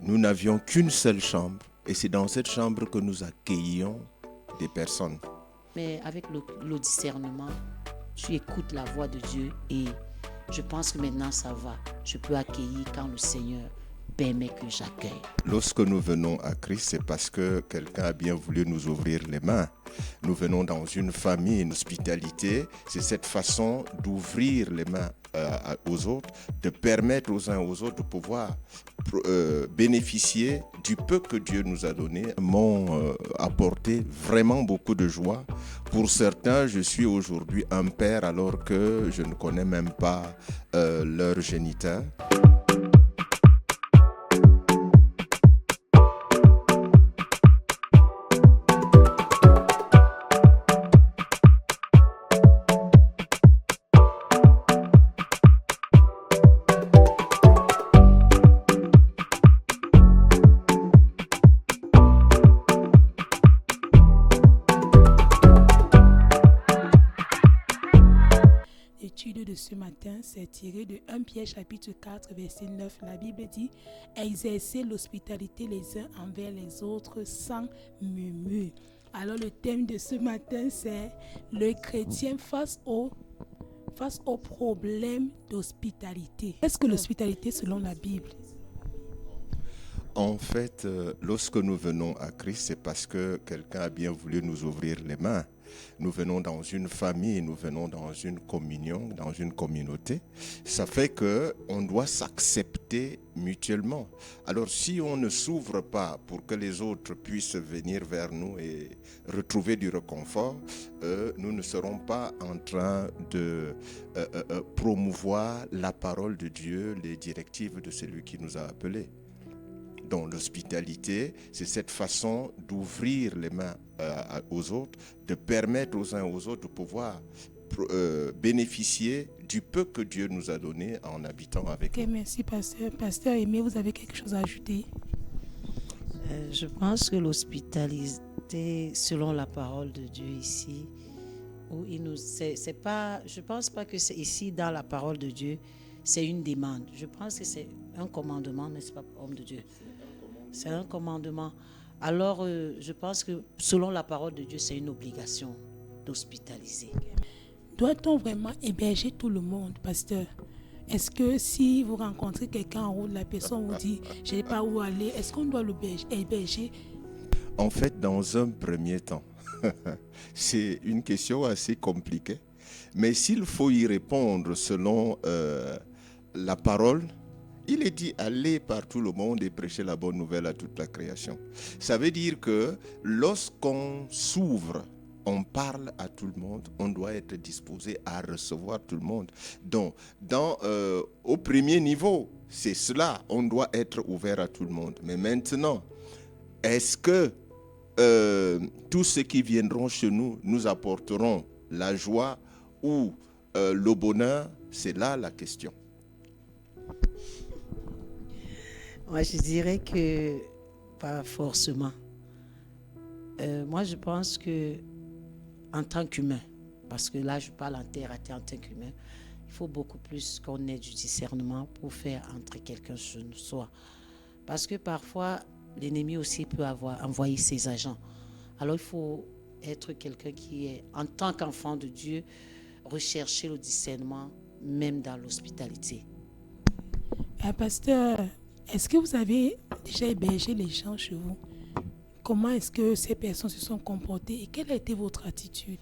nous n'avions qu'une seule chambre et c'est dans cette chambre que nous accueillions des personnes. Mais avec le discernement, tu écoutes la voix de Dieu et je pense que maintenant ça va. Je peux accueillir quand le Seigneur permet que j'accueille. Lorsque nous venons à Christ, c'est parce que quelqu'un a bien voulu nous ouvrir les mains. Nous venons dans une famille, une hospitalité. C'est cette façon d'ouvrir les mains aux autres, de permettre aux uns aux autres de pouvoir bénéficier du peu que Dieu nous a donné. M'ont apporté vraiment beaucoup de joie. Pour certains, je suis aujourd'hui un père alors que je ne connais même pas leur géniteur. L'étude de ce matin, c'est tiré de 1 Pierre chapitre 4, verset 9. La Bible dit « Exercez l'hospitalité les uns envers les autres sans murmure ». Alors le thème de ce matin, c'est le chrétien face au problème d'hospitalité. Qu'est-ce que l'hospitalité selon la Bible? En fait, lorsque nous venons à Christ, c'est parce que quelqu'un a bien voulu nous ouvrir les mains. Nous venons dans une famille, nous venons dans une communion, dans une communauté. Ça fait qu'on doit s'accepter mutuellement. Alors si on ne s'ouvre pas pour que les autres puissent venir vers nous et retrouver du réconfort, nous ne serons pas en train de promouvoir la parole de Dieu, les directives de celui qui nous a appelés. Donc l'hospitalité, c'est cette façon d'ouvrir les mains aux autres, de permettre aux uns aux autres de pouvoir bénéficier du peu que Dieu nous a donné en habitant avec nous. Merci, pasteur. Pasteur Aimé, vous avez quelque chose à ajouter? Je pense que l'hospitalité, selon la parole de Dieu ici, où c'est pas, je pense pas que c'est ici dans la parole de Dieu, c'est une demande. Je pense que c'est un commandement, n'est-ce pas, homme de Dieu? C'est un commandement. Alors, je pense que selon la parole de Dieu, c'est une obligation d'hospitaliser. Doit-on vraiment héberger tout le monde, pasteur? Est-ce que si vous rencontrez quelqu'un en route, la personne vous dit « je ne sais pas où aller », est-ce qu'on doit l'héberger? En fait, dans un premier temps, c'est une question assez compliquée. Mais s'il faut y répondre selon la parole, il est dit aller par tout le monde et prêcher la bonne nouvelle à toute la création. Ça veut dire que lorsqu'on s'ouvre, on parle à tout le monde, on doit être disposé à recevoir tout le monde. Donc, au premier niveau, c'est cela, on doit être ouvert à tout le monde. Mais maintenant, est-ce que tous ceux qui viendront chez nous nous apporteront la joie ou le bonheur? C'est là la question. Moi, je dirais que pas forcément. Moi, je pense que en tant qu'humain, parce que là, je parle en terre à terre en tant qu'humain, il faut beaucoup plus qu'on ait du discernement pour faire entrer quelqu'un chez nous soi. Parce que parfois, l'ennemi aussi peut avoir envoyé ses agents. Alors, il faut être quelqu'un qui est, en tant qu'enfant de Dieu, rechercher le discernement, même dans l'hospitalité. Pasteur, est-ce que vous avez déjà hébergé les gens chez vous? Comment est-ce que ces personnes se sont comportées et quelle a été votre attitude?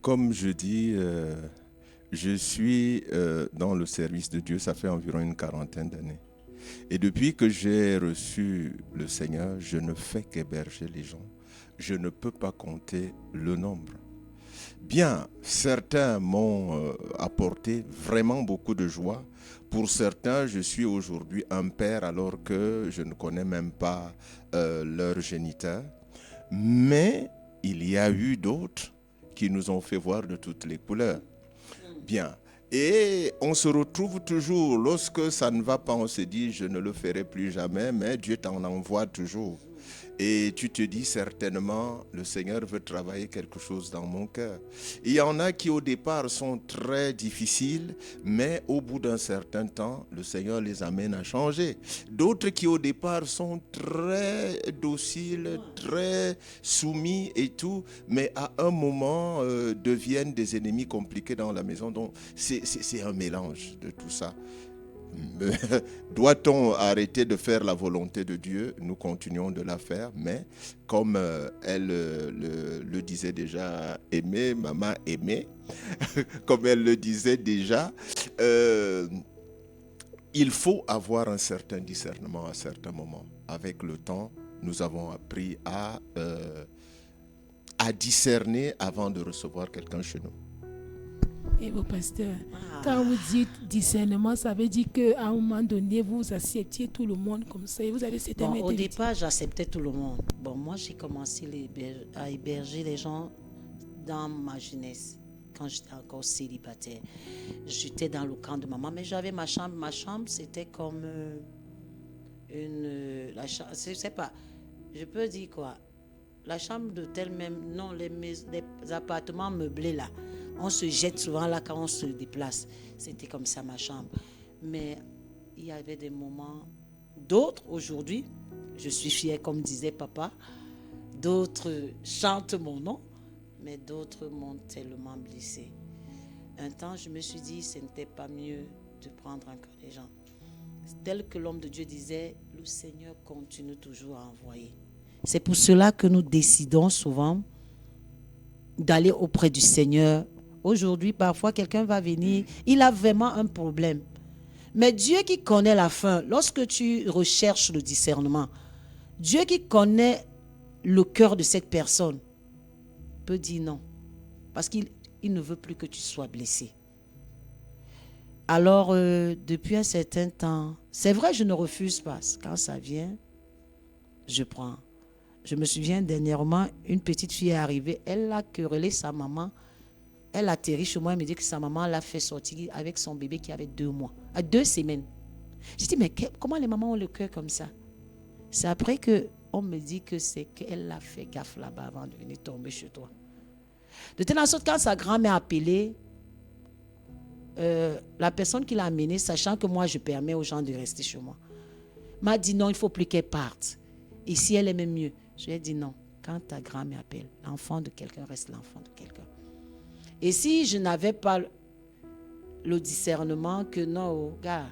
Comme je dis, je suis dans le service de Dieu, ça fait environ une 40aine d'années. Et depuis que j'ai reçu le Seigneur, je ne fais qu'héberger les gens. Je ne peux pas compter le nombre. Bien, certains m'ont apporté vraiment beaucoup de joie. Pour certains, je suis aujourd'hui un père alors que je ne connais même pas leur géniteur. Mais il y a eu d'autres qui nous ont fait voir de toutes les couleurs. Bien. Et on se retrouve toujours, lorsque ça ne va pas, on se dit, je ne le ferai plus jamais, mais Dieu t'en envoie toujours. Et tu te dis certainement, le Seigneur veut travailler quelque chose dans mon cœur. Il y en a qui au départ sont très difficiles, mais au bout d'un certain temps, le Seigneur les amène à changer. D'autres qui au départ sont très dociles, très soumis et tout, mais à un moment deviennent des ennemis compliqués dans la maison. Donc c'est un mélange de tout ça. Doit-on arrêter de faire la volonté de Dieu? Nous continuons de la faire, mais comme elle le disait déjà, Aimée, maman Aimée, comme elle le disait déjà, il faut avoir un certain discernement à certains moments. Avec le temps, nous avons appris à discerner avant de recevoir quelqu'un chez nous. Et vos pasteurs, quand vous dites discernement, ça veut dire qu'à un moment donné, vous acceptiez tout le monde comme ça et vous avez cette Au départ, j'acceptais tout le monde. Bon, moi, j'ai commencé à héberger les gens dans ma jeunesse, quand j'étais encore célibataire. J'étais dans le camp de maman, mais j'avais ma chambre. Ma chambre, c'était comme la chambre, je sais pas, je peux dire quoi? La chambre d'hôtel même, non, les appartements meublés là. On se jette souvent là quand on se déplace. C'était comme ça ma chambre. Mais il y avait des moments, d'autres aujourd'hui, je suis fière comme disait papa, d'autres chantent mon nom, mais d'autres m'ont tellement blessée. Un temps, je me suis dit, ce n'était pas mieux de prendre encore les gens. Tel que l'homme de Dieu disait, le Seigneur continue toujours à envoyer. C'est pour cela que nous décidons souvent d'aller auprès du Seigneur. Aujourd'hui, parfois, quelqu'un va venir, il a vraiment un problème. Mais Dieu qui connaît la fin, lorsque tu recherches le discernement, Dieu qui connaît le cœur de cette personne peut dire non. Parce qu'il ne veut plus que tu sois blessé. Alors, depuis un certain temps, c'est vrai, je ne refuse pas. Quand ça vient, je prends. Je me souviens dernièrement, une petite fille est arrivée, elle a querellé sa maman. Elle atterrit chez moi, elle me dit que sa maman l'a fait sortir avec son bébé qui avait 2 mois, à 2 semaines. Je dis, mais comment les mamans ont le cœur comme ça? C'est après qu'on me dit que c'est qu'elle a fait gaffe là-bas avant de venir tomber chez toi. De telle sorte, quand sa grand-mère a appelé, la personne qui l'a amenée, sachant que moi je permets aux gens de rester chez moi, m'a dit non, il ne faut plus qu'elle parte. Et si elle aimait mieux, je lui ai dit non, quand ta grand-mère appelle, l'enfant de quelqu'un reste l'enfant de quelqu'un. Et si je n'avais pas le discernement que non, gars,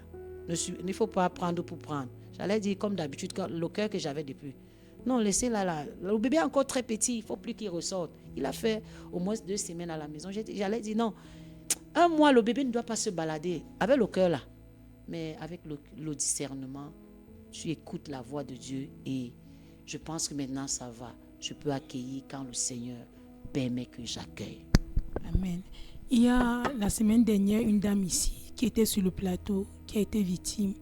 il ne faut pas prendre pour prendre. J'allais dire comme d'habitude, le cœur que j'avais depuis. Non, laissez-la là. Le bébé est encore très petit, il ne faut plus qu'il ressorte. Il a fait au moins 2 semaines à la maison. J'allais dire non, 1 mois, le bébé ne doit pas se balader avec le cœur là. Mais avec le discernement, tu écoutes la voix de Dieu et je pense que maintenant ça va. Je peux accueillir quand le Seigneur permet que j'accueille. Amen. Il y a la semaine dernière une dame ici qui était sur le plateau, qui a été victime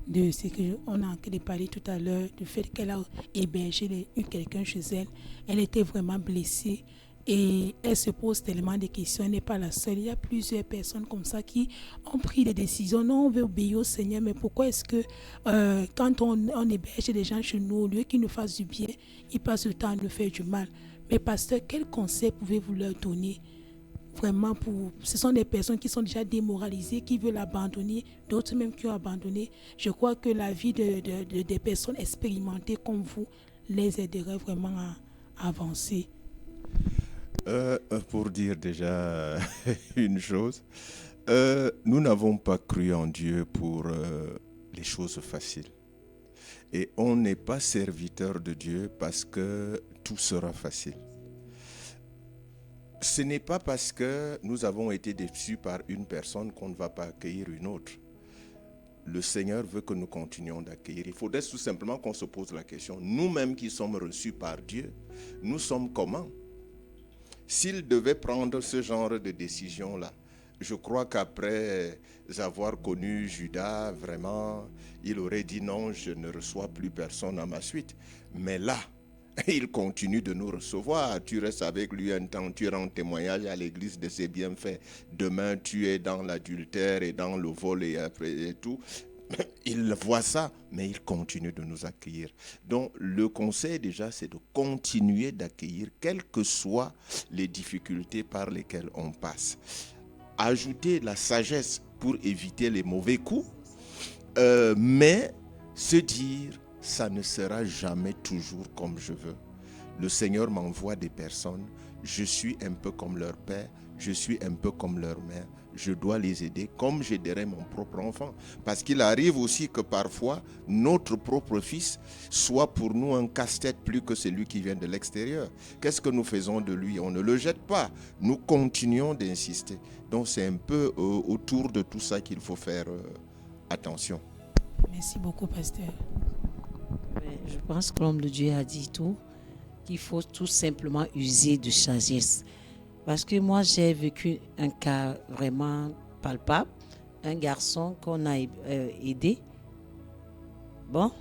de ce qu'on a parlé tout à l'heure, du fait qu'elle a hébergé quelqu'un chez elle. Elle était vraiment blessée et elle se pose tellement de questions. Elle n'est pas la seule. Il y a plusieurs personnes comme ça qui ont pris des décisions. Non, on veut obéir au Seigneur, mais pourquoi est-ce que quand on héberge des gens chez nous, au lieu qu'ils nous fassent du bien, ils passent le temps à nous faire du mal? Mais pasteur, quel conseil pouvez-vous leur donner? Vraiment, ce sont des personnes qui sont déjà démoralisées, qui veulent abandonner, d'autres même qui ont abandonné. Je crois que la vie des personnes expérimentées comme vous les aiderait vraiment à avancer. Pour dire déjà une chose, nous n'avons pas cru en Dieu pour les choses faciles. Et on n'est pas serviteur de Dieu parce que tout sera facile. Ce n'est pas parce que nous avons été déçus par une personne qu'on ne va pas accueillir une autre. Le Seigneur veut que nous continuions d'accueillir. Il faudrait tout simplement qu'on se pose la question. Nous-mêmes qui sommes reçus par Dieu, nous sommes comment? S'il devait prendre ce genre de décision-là, je crois qu'après avoir connu Judas, vraiment, il aurait dit non, je ne reçois plus personne à ma suite. Mais là, il continue de nous recevoir. Tu restes avec lui un temps, tu rends témoignage à l'église de ses bienfaits. Demain, tu es dans l'adultère et dans le vol et après et tout. Il voit ça, mais il continue de nous accueillir. Donc, le conseil déjà, c'est de continuer d'accueillir, quelles que soient les difficultés par lesquelles on passe. Ajouter la sagesse pour éviter les mauvais coups, mais se dire, ça ne sera jamais toujours comme je veux. Le Seigneur m'envoie des personnes, je suis un peu comme leur père, je suis un peu comme leur mère, je dois les aider comme j'aiderais mon propre enfant. Parce qu'il arrive aussi que parfois, notre propre fils soit pour nous un casse-tête plus que celui qui vient de l'extérieur. Qu'est-ce que nous faisons de lui? On ne le jette pas. Nous continuons d'insister. Donc c'est un peu autour de tout ça qu'il faut faire attention. Merci beaucoup, pasteur. Je pense que l'homme de Dieu a dit tout, qu'il faut tout simplement user de sagesse. Parce que moi, j'ai vécu un cas vraiment palpable. Un garçon qu'on a aidé. Bon,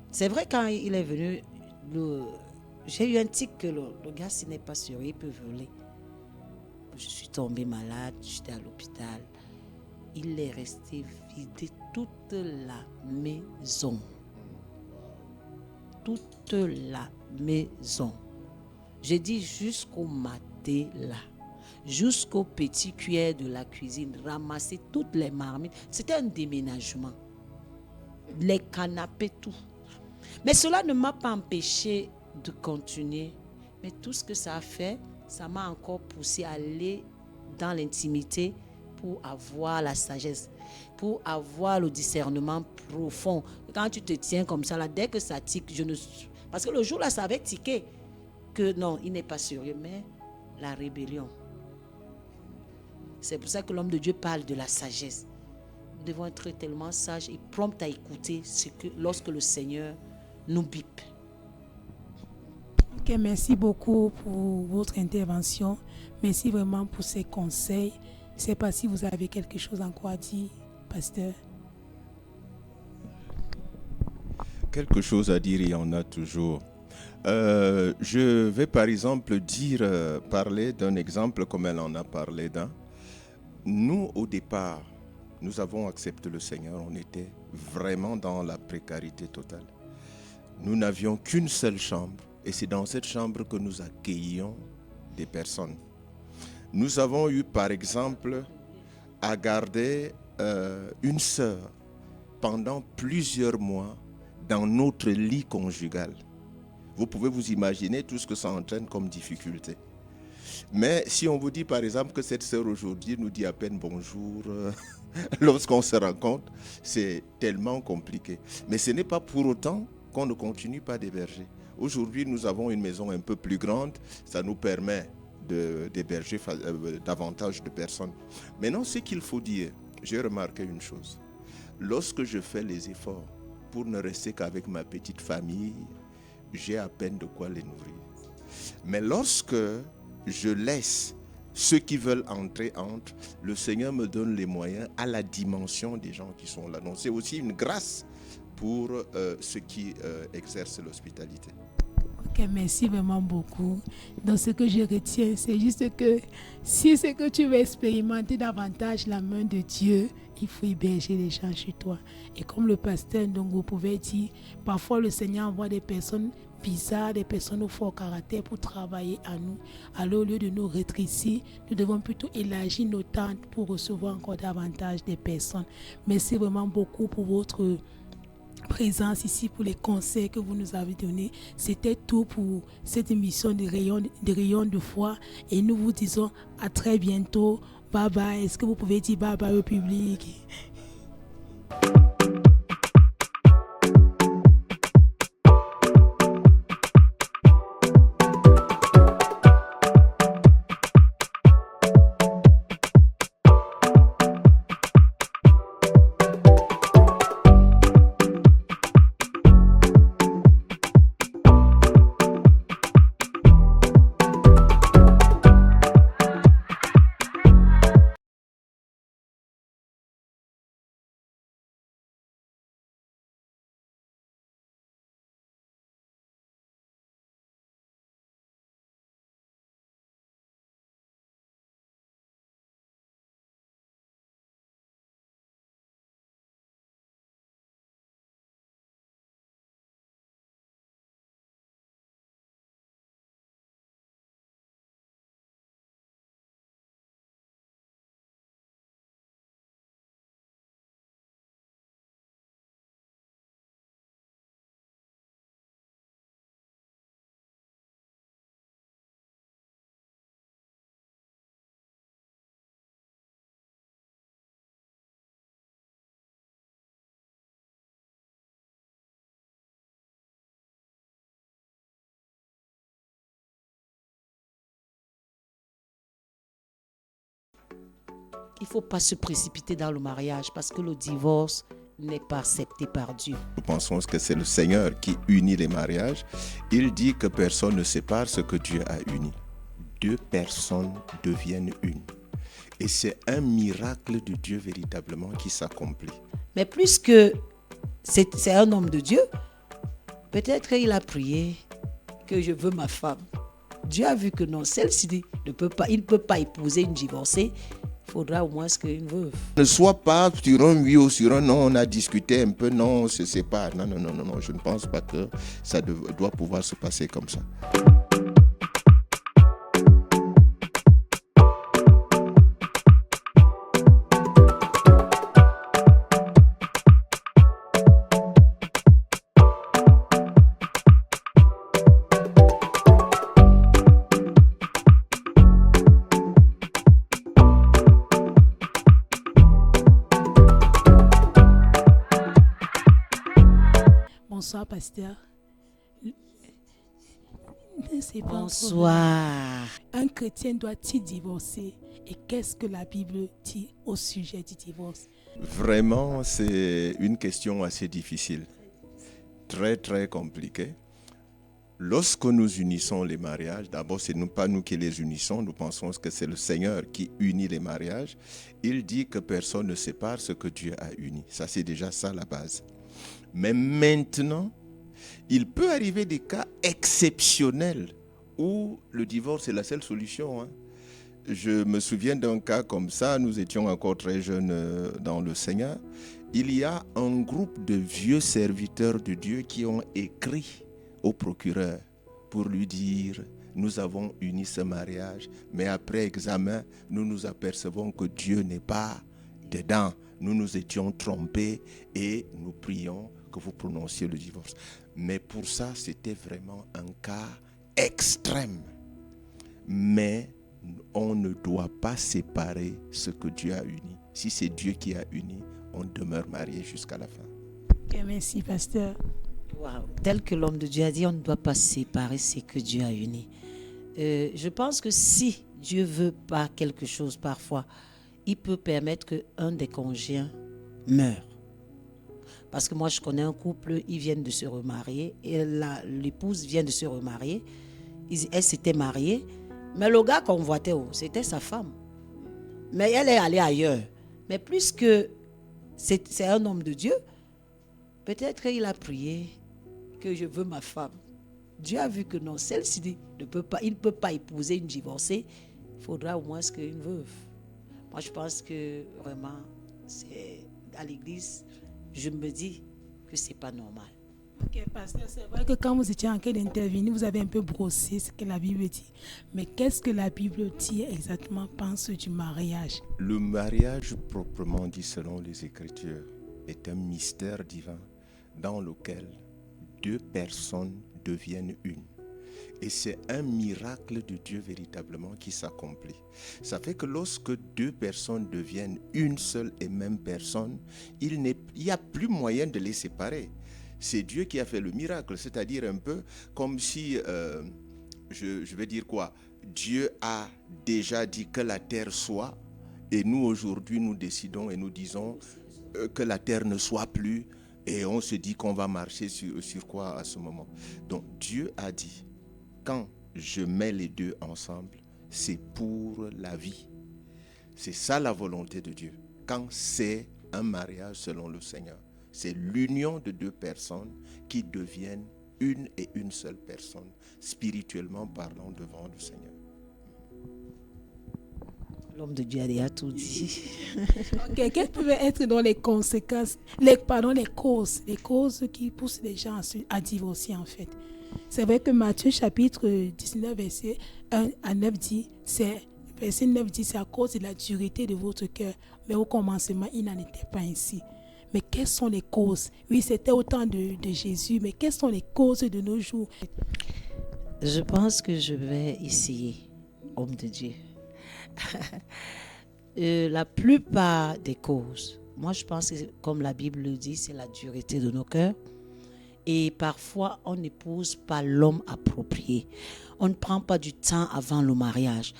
c'est vrai, quand il est venu, j'ai eu un tic que le gars, s'il n'est pas sûr, il peut voler. Je suis tombée malade, j'étais à l'hôpital. Il est resté vidé toute la maison. Toute la maison. J'ai dit jusqu'au matin là, jusqu'au petit cuillère de la cuisine, ramasser toutes les marmites. C'était un déménagement. Les canapés, tout. Mais cela ne m'a pas empêché de continuer. Mais tout ce que ça a fait, ça m'a encore poussé à aller dans l'intimité pour avoir la sagesse, pour avoir le discernement profond. Quand tu te tiens comme ça, là, dès que ça tique, parce que le jour là, ça avait tiqué. Que non, il n'est pas sérieux, mais la rébellion. C'est pour ça que l'homme de Dieu parle de la sagesse. Nous devons être tellement sages et prompts à écouter lorsque le Seigneur nous bipe. Ok, merci beaucoup pour votre intervention. Merci vraiment pour ces conseils. Je ne sais pas si vous avez quelque chose encore à dire, pasteur. Quelque chose à dire, il y en a toujours. Je vais par exemple parler d'un exemple comme elle en a parlé d'un. Nous, au départ, nous avons accepté le Seigneur, on était vraiment dans la précarité totale. Nous n'avions qu'une seule chambre et c'est dans cette chambre que nous accueillions des personnes. Nous avons eu par exemple à garder une sœur pendant plusieurs mois dans notre lit conjugal. Vous pouvez vous imaginer tout ce que ça entraîne comme difficulté. Mais si on vous dit par exemple que cette sœur aujourd'hui nous dit à peine bonjour, lorsqu'on se rencontre, c'est tellement compliqué. Mais ce n'est pas pour autant qu'on ne continue pas d'héberger. Aujourd'hui, nous avons une maison un peu plus grande, ça nous permet d'héberger davantage de personnes. Maintenant, ce qu'il faut dire, j'ai remarqué une chose. Lorsque je fais les efforts pour ne rester qu'avec ma petite famille, j'ai à peine de quoi les nourrir. Mais lorsque je laisse ceux qui veulent entrer, entrent, le Seigneur me donne les moyens à la dimension des gens qui sont là. Donc c'est aussi une grâce pour ceux qui exercent l'hospitalité. Ok, merci vraiment beaucoup. Donc ce que je retiens, c'est juste que si c'est que tu veux expérimenter davantage la main de Dieu, il faut héberger les gens chez toi. Et comme le pasteur Ndongo pouvait dire, parfois le Seigneur envoie des personnes bizarres, des personnes au fort caractère pour travailler à nous. Alors au lieu de nous rétrécir, nous devons plutôt élargir nos tentes pour recevoir encore davantage des personnes. Merci vraiment beaucoup pour votre présence ici, pour les conseils que vous nous avez donnés. C'était tout pour cette émission de Rayons de foi et nous vous disons à très bientôt. Bye bye. Est-ce que vous pouvez dire bye bye au public? il ne faut pas se précipiter dans le mariage parce que le divorce n'est pas accepté par Dieu. Nous pensons que c'est le Seigneur qui unit les mariages. Il dit que personne ne sépare ce que Dieu a uni. 2 personnes deviennent une. Et c'est un miracle de Dieu véritablement qui s'accomplit. Mais puisque c'est un homme de Dieu, peut-être qu'il a prié que je veux ma femme. Dieu a vu que non, celle-ci il ne peut pas épouser une divorcée. Il faudra au moins qu'une veuve. Ne sois pas sur un oui ou sur un non, on a discuté un peu, non, on se sépare. Non, je ne pense pas que ça doit pouvoir se passer comme ça. Bonsoir, pasteur. Bonsoir. Un chrétien doit-il divorcer? Et qu'est-ce que la Bible dit au sujet du divorce? Vraiment, c'est une question assez difficile. Très, très compliquée. Lorsque nous unissons les mariages, d'abord, ce n'est pas nous qui les unissons, nous pensons que c'est le Seigneur qui unit les mariages. Il dit que personne ne sépare ce que Dieu a uni. Ça, c'est déjà ça la base. Mais maintenant, il peut arriver des cas exceptionnels où le divorce est la seule solution. Hein. Je me souviens d'un cas comme ça, nous étions encore très jeunes dans le Seigneur. Il y a un groupe de vieux serviteurs de Dieu qui ont écrit au procureur pour lui dire « Nous avons uni ce mariage, mais après examen, nous nous apercevons que Dieu n'est pas dedans. Nous nous étions trompés et nous prions que vous prononciez le divorce. » Mais pour ça, c'était vraiment un cas extrême. Mais on ne doit pas séparer ce que Dieu a uni. Si c'est Dieu qui a uni, on demeure marié jusqu'à la fin. Okay, merci, pasteur. Wow. Tel que l'homme de Dieu a dit, on ne doit pas séparer ce que Dieu a uni. Je pense que si Dieu veut pas quelque chose parfois, il peut permettre qu'un des conjoints meure. Parce que moi, je connais un couple, ils viennent de se remarier et l'épouse vient de se remarier. Elle s'était mariée, mais le gars convoitait, c'était sa femme. Mais elle est allée ailleurs. Mais puisque c'est un homme de Dieu, peut-être qu'il a prié que je veux ma femme. Dieu a vu que non, celle-ci il ne peut pas épouser une divorcée. Il faudra au moins qu'une veuve. Moi, je pense que vraiment, c'est à l'église, je me dis que ce n'est pas normal. Ok, pasteur, c'est vrai que quand vous étiez en train d'intervenir, vous avez un peu brossé ce que la Bible dit. Mais qu'est-ce que la Bible dit exactement, pense du mariage? Le mariage, proprement dit selon les Écritures, est un mystère divin dans lequel 2 personnes deviennent une. Et c'est un miracle de Dieu véritablement qui s'accomplit. Ça fait que lorsque 2 personnes deviennent une seule et même personne, il n'y a plus moyen de les séparer. C'est Dieu qui a fait le miracle, c'est-à-dire un peu comme si, je vais dire quoi, Dieu a déjà dit que la terre soit, et nous aujourd'hui nous décidons et nous disons que la terre ne soit plus, et on se dit qu'on va marcher sur quoi à ce moment. Donc Dieu a dit, quand je mets les 2 ensemble, c'est pour la vie. C'est ça la volonté de Dieu. Quand c'est un mariage selon le Seigneur, c'est l'union de 2 personnes qui deviennent une et une seule personne, spirituellement parlant devant le Seigneur. L'homme de Dieu a déjà tout dit. Ok, quelles peuvent être donc les conséquences, les causes qui poussent les gens à divorcer en fait? C'est vrai que Matthieu chapitre 19, verset 1 à 9 dit, verset 9 dit, c'est à cause de la dureté de votre cœur. Mais au commencement, il n'en était pas ainsi. Mais quelles sont les causes? Oui, c'était au temps de Jésus, mais quelles sont les causes de nos jours? Je pense que je vais essayer, homme de Dieu. La plupart des causes, moi je pense que comme la Bible le dit, c'est la dureté de nos cœurs. Et parfois, on n'épouse pas l'homme approprié. On ne prend pas du temps avant le mariage.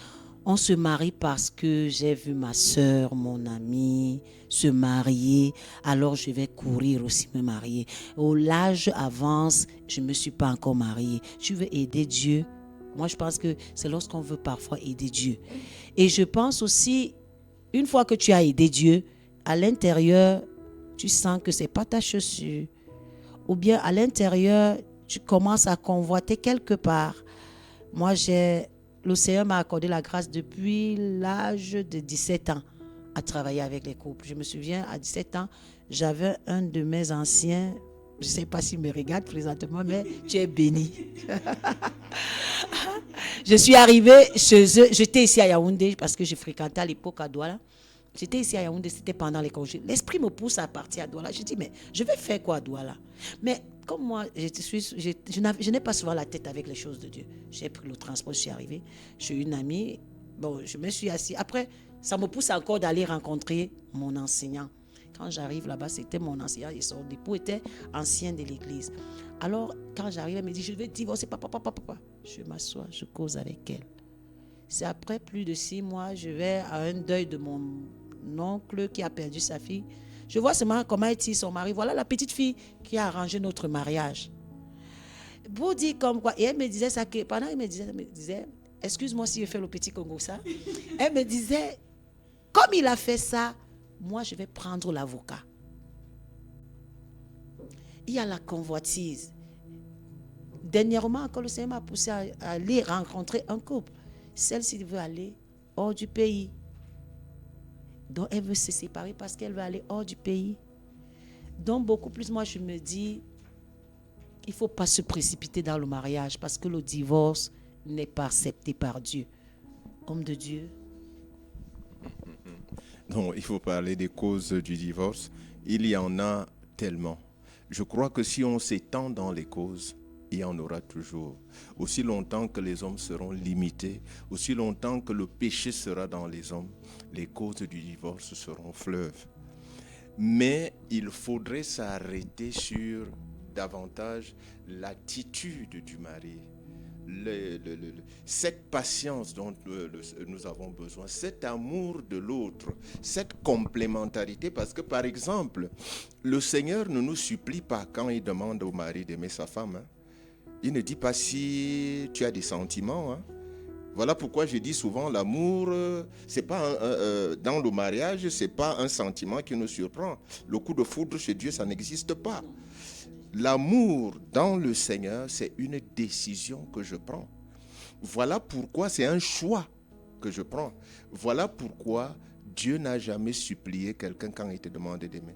On se marie parce que j'ai vu ma soeur, mon ami se marier, alors je vais courir aussi me marier. L'âge avance, je ne me suis pas encore mariée. Je veux aider Dieu. Moi, je pense que c'est lorsqu'on veut parfois aider Dieu. Et je pense aussi, une fois que tu as aidé Dieu, à l'intérieur, tu sens que ce n'est pas ta chaussure. Ou bien à l'intérieur, tu commences à convoiter quelque part. Moi, le Seigneur m'a accordé la grâce depuis l'âge de 17 ans à travailler avec les couples. Je me souviens, à 17 ans, j'avais un de mes anciens, je ne sais pas s'il me regarde présentement, mais tu es béni. Je suis arrivée chez eux, j'étais ici à Yaoundé parce que je fréquentais à l'époque à Douala. J'étais ici à Yaoundé, c'était pendant les congés. L'esprit me pousse à partir à Douala. Je dis, mais je vais faire quoi à Douala? Mais comme moi, je n'ai pas souvent la tête avec les choses de Dieu. J'ai pris le transport, je suis arrivée. J'ai une amie, bon, je me suis assise. Après, ça me pousse encore d'aller rencontrer mon enseignant. Quand j'arrive là-bas, c'était mon enseignant et son époux était ancien de l'église. Alors, quand j'arrive, elle me dit, je vais divorcer, papa. Je m'assois, je cause avec elle. C'est après plus de 6 mois, je vais à un deuil de mon oncle qui a perdu sa fille. Je vois seulement comment est son mari. Voilà la petite fille qui a arrangé notre mariage. Pour dire comme quoi, et elle me disait ça, que pendant qu'elle me disait, excuse-moi si je fais le petit Congo ça, elle me disait, comme il a fait ça, moi je vais prendre l'avocat. Il y a la convoitise. Dernièrement, quand le Seigneur m'a poussé à aller rencontrer un couple, celle-ci veut aller hors du pays. Donc, elle veut se séparer parce qu'elle veut aller hors du pays. Donc, beaucoup plus, moi, je me dis, il ne faut pas se précipiter dans le mariage parce que le divorce n'est pas accepté par Dieu. Homme de Dieu. Non, il faut parler des causes du divorce. Il y en a tellement. Je crois que si on s'étend dans les causes, il y en aura toujours. Aussi longtemps que les hommes seront limités, aussi longtemps que le péché sera dans les hommes, les causes du divorce seront fleuves. Mais il faudrait s'arrêter sur davantage l'attitude du mari, cette patience dont nous avons besoin, cet amour de l'autre, cette complémentarité. Parce que, par exemple, le Seigneur ne nous supplie pas quand il demande au mari d'aimer sa femme. Il ne dit pas si tu as des sentiments. Voilà pourquoi je dis souvent l'amour, c'est pas dans le mariage, c'est pas un sentiment qui nous surprend. Le coup de foudre chez Dieu, ça n'existe pas. L'amour dans le Seigneur, c'est une décision que je prends. Voilà pourquoi c'est un choix que je prends. Voilà pourquoi Dieu n'a jamais supplié quelqu'un quand il te demande d'aimer.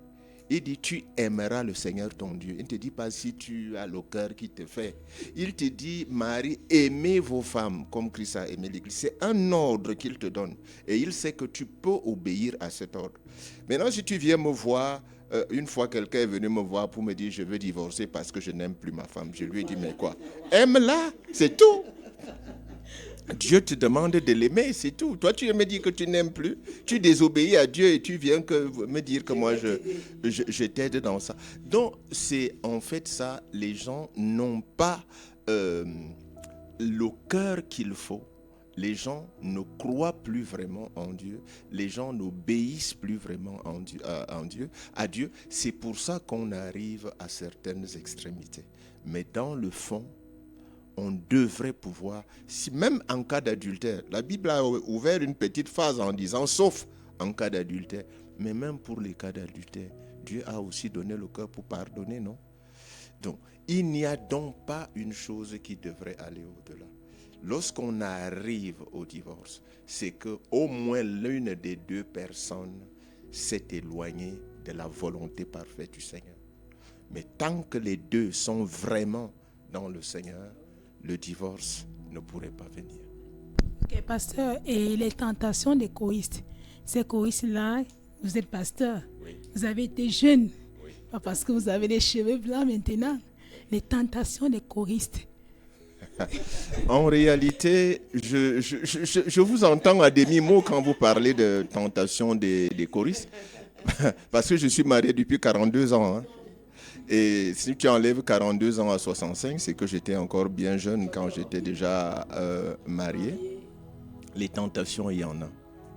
Il dit, tu aimeras le Seigneur ton Dieu. Il ne te dit pas si tu as le cœur qui te fait. Il te dit, Marie, aimez vos femmes comme Christ a aimé l'Église. C'est un ordre qu'il te donne. Et il sait que tu peux obéir à cet ordre. Maintenant, si tu viens me voir, une fois quelqu'un est venu me voir pour me dire, je veux divorcer parce que je n'aime plus ma femme. Je lui ai dit, mais quoi? Aime-la, c'est tout. Dieu te demande de l'aimer, c'est tout. Toi, tu me dis que tu n'aimes plus, tu désobéis à Dieu et tu viens me dire que moi, je t'aide dans ça. Donc, c'est en fait ça, les gens n'ont pas le cœur qu'il faut. Les gens ne croient plus vraiment en Dieu. Les gens n'obéissent plus vraiment à Dieu. C'est pour ça qu'on arrive à certaines extrémités. Mais dans le fond, on devrait pouvoir, même en cas d'adultère, la Bible a ouvert une petite phase en disant, sauf en cas d'adultère, mais même pour les cas d'adultère, Dieu a aussi donné le cœur pour pardonner, non? Donc, il n'y a donc pas une chose qui devrait aller au-delà. Lorsqu'on arrive au divorce, c'est qu'au moins l'une des deux personnes s'est éloignée de la volonté parfaite du Seigneur. Mais tant que les deux sont vraiment dans le Seigneur, le divorce ne pourrait pas venir. Ok, pasteur, et les tentations des choristes, ces choristes-là, vous êtes pasteur, oui. Vous avez été jeune, oui. Pas parce que vous avez les cheveux blancs maintenant. Les tentations des choristes. En réalité, je vous entends à demi-mot quand vous parlez de tentation des choristes, parce que je suis marié depuis 42 ans. Hein. Et si tu enlèves 42 ans à 65, c'est que j'étais encore bien jeune quand j'étais déjà marié. Les tentations, il y en a.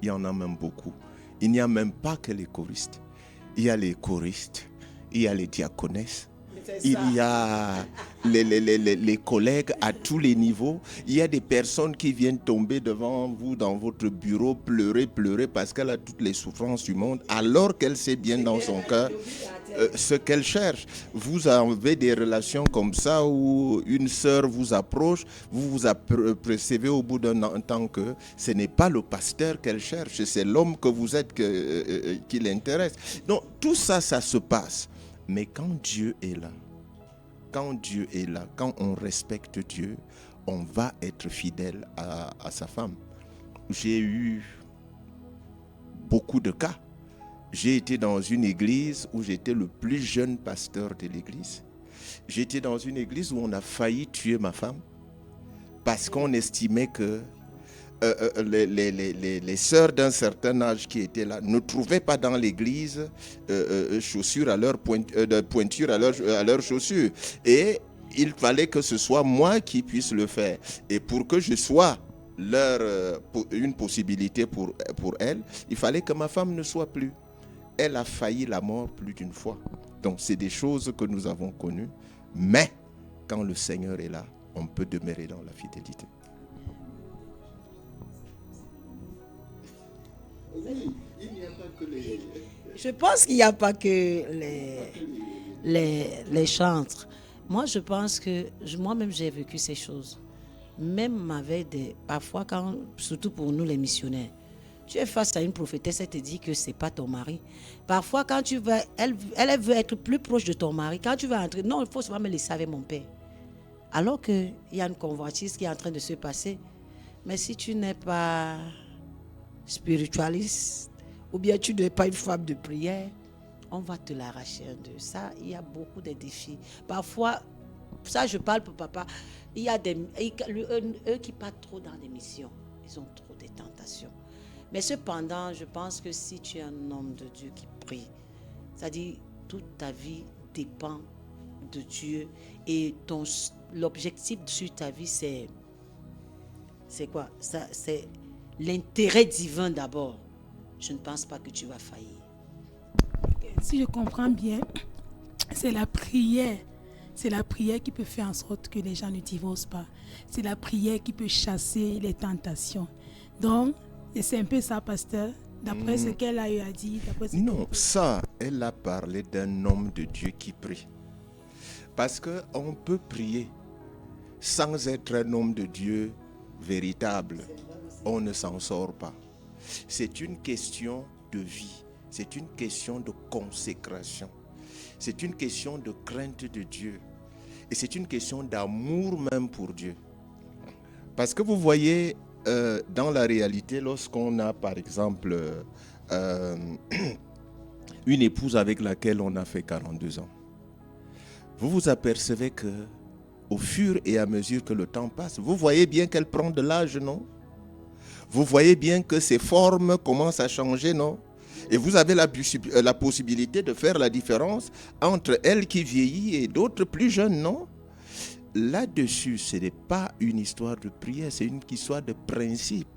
Il y en a même beaucoup. Il n'y a même pas que les choristes. Il y a les choristes, il y a les diaconesses, il y a les collègues à tous les niveaux. Il y a des personnes qui viennent tomber devant vous dans votre bureau, pleurer parce qu'elle a toutes les souffrances du monde, alors qu'elle sait bien dans son cœur ce qu'elle cherche. Vous avez des relations comme ça où une sœur vous approche, vous vous apercevez au bout d'un temps que ce n'est pas le pasteur qu'elle cherche, c'est l'homme que vous êtes qui l'intéresse. Donc tout ça, ça se passe. Mais quand Dieu est là, quand on respecte Dieu, on va être fidèle à sa femme. J'ai eu beaucoup de cas. J'ai été dans une église où j'étais le plus jeune pasteur de l'église. J'étais dans une église où on a failli tuer ma femme parce qu'on estimait que les sœurs d'un certain âge qui étaient là ne trouvaient pas dans l'église chaussures à leur pointure à leurs chaussures. Et il fallait que ce soit moi qui puisse le faire. Et pour que je sois une possibilité pour elle, il fallait que ma femme ne soit plus. Elle a failli la mort plus d'une fois. Donc c'est des choses que nous avons connues. Mais quand le Seigneur est là, on peut demeurer dans la fidélité. Je pense qu'il n'y a pas que les chantres. Moi, je pense que moi-même, j'ai vécu ces choses. Même avec parfois, surtout pour nous les missionnaires, tu es face à une prophétesse, elle te dit que ce n'est pas ton mari. Parfois, quand tu vas, elle veut être plus proche de ton mari. Quand tu vas entrer, non, il faut seulement me laisser avec mon père. Alors qu'il y a une convoitise qui est en train de se passer. Mais si tu n'es pas spiritualiste, ou bien tu n'es pas une femme de prière, on va te l'arracher un d'eux. Ça, il y a beaucoup de défis. Parfois, ça je parle pour papa, il y a eux qui partent trop dans des missions, ils ont trop de tentations. Mais cependant, je pense que si tu es un homme de Dieu qui prie, c'est-à-dire toute ta vie dépend de Dieu et l'objectif sur ta vie, c'est quoi? C'est l'intérêt divin d'abord. Je ne pense pas que tu vas faillir. Si je comprends bien, c'est la prière. C'est la prière qui peut faire en sorte que les gens ne divorcent pas. C'est la prière qui peut chasser les tentations. Donc, c'est un peu ça, pasteur, d'après ce qu'elle a eu à dire. Non, ça, elle a parlé d'un homme de Dieu qui prie. Parce qu'on peut prier sans être un homme de Dieu véritable. On ne s'en sort pas. C'est une question de vie. C'est une question de consécration. C'est une question de crainte de Dieu. Et c'est une question d'amour même pour Dieu. Parce que vous voyez, dans la réalité, lorsqu'on a par exemple une épouse avec laquelle on a fait 42 ans, vous vous apercevez que au fur et à mesure que le temps passe, vous voyez bien qu'elle prend de l'âge, non? Vous voyez bien que ses formes commencent à changer, non? Et vous avez la possibilité de faire la différence entre elle qui vieillit et d'autres plus jeunes, non? Là-dessus, ce n'est pas une histoire de prière, c'est une histoire de principe.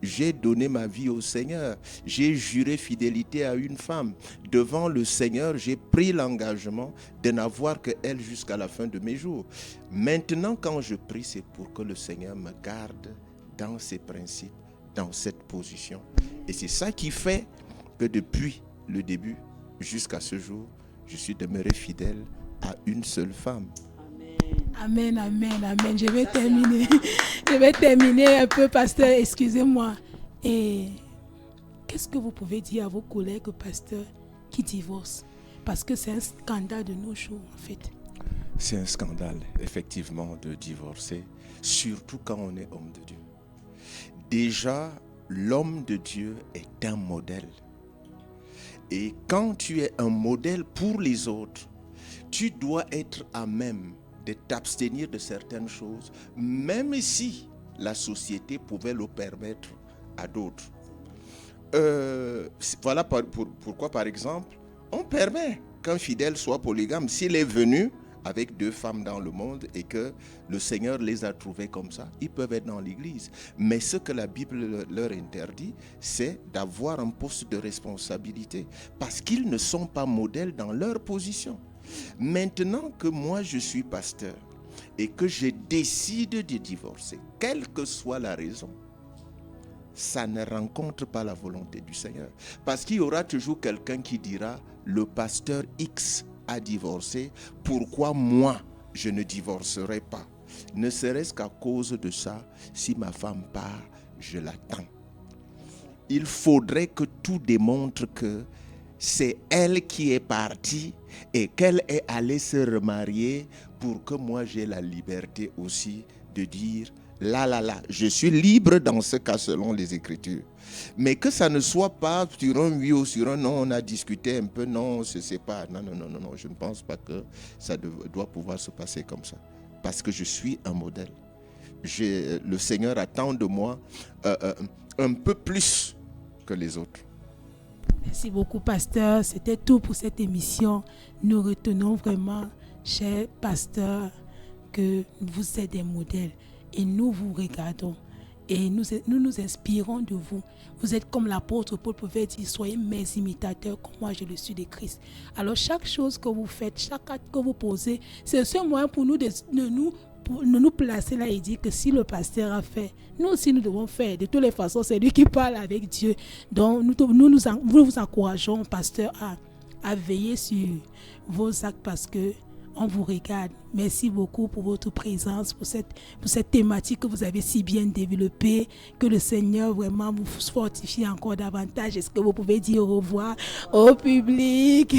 J'ai donné ma vie au Seigneur. J'ai juré fidélité à une femme. Devant le Seigneur, j'ai pris l'engagement de n'avoir qu'elle jusqu'à la fin de mes jours. Maintenant, quand je prie, c'est pour que le Seigneur me garde dans ses principes, dans cette position. Et c'est ça qui fait que depuis le début jusqu'à ce jour, je suis demeuré fidèle à une seule femme. Amen, amen, amen. Je vais terminer un peu, pasteur, excusez-moi. Et qu'est-ce que vous pouvez dire à vos collègues pasteurs qui divorcent? Parce que c'est un scandale de nos jours, en fait. C'est un scandale, effectivement, de divorcer, surtout quand on est homme de Dieu. Déjà, l'homme de Dieu est un modèle. Et quand tu es un modèle pour les autres, tu dois être à même de t'abstenir de certaines choses, même si la société pouvait le permettre à d'autres. Voilà pourquoi, par exemple, on permet qu'un fidèle soit polygame s'il est venu avec 2 femmes dans le monde et que le Seigneur les a trouvées comme ça, ils peuvent être dans l'église. Mais ce que la Bible leur interdit, c'est d'avoir un poste de responsabilité parce qu'ils ne sont pas modèles dans leur position. Maintenant que moi je suis pasteur et que je décide de divorcer, quelle que soit la raison, ça ne rencontre pas la volonté du Seigneur. Parce qu'il y aura toujours quelqu'un qui dira, le pasteur X a divorcé, pourquoi moi je ne divorcerai pas? Ne serait-ce qu'à cause de ça, si ma femme part, je l'attends. Il faudrait que tout démontre que c'est elle qui est partie et qu'elle est allée se remarier pour que moi j'ai la liberté aussi de dire là, je suis libre dans ce cas selon les Écritures. Mais que ça ne soit pas sur un oui ou sur un non, on a discuté un peu, non, je ne sais pas. Non, je ne pense pas que ça doit pouvoir se passer comme ça. Parce que je suis un modèle. Le Seigneur attend de moi un peu plus que les autres. Merci beaucoup, pasteur. C'était tout pour cette émission. Nous retenons vraiment, cher pasteur, que vous êtes des modèles. Et nous vous regardons et nous nous inspirons de vous. Vous êtes comme l'apôtre Paul pouvait dire, soyez mes imitateurs comme moi je le suis de Christ. Alors chaque chose que vous faites, chaque acte que vous posez, c'est ce moyen pour nous de nous placer là et dire que si le pasteur a fait, nous aussi nous devons faire. De toutes les façons, c'est lui qui parle avec Dieu. Donc nous vous encourageons, pasteur, à veiller sur vos actes parce que on vous regarde. Merci beaucoup pour votre présence, pour cette thématique que vous avez si bien développée. Que le Seigneur vraiment vous fortifie encore davantage. Est-ce que vous pouvez dire au revoir au public?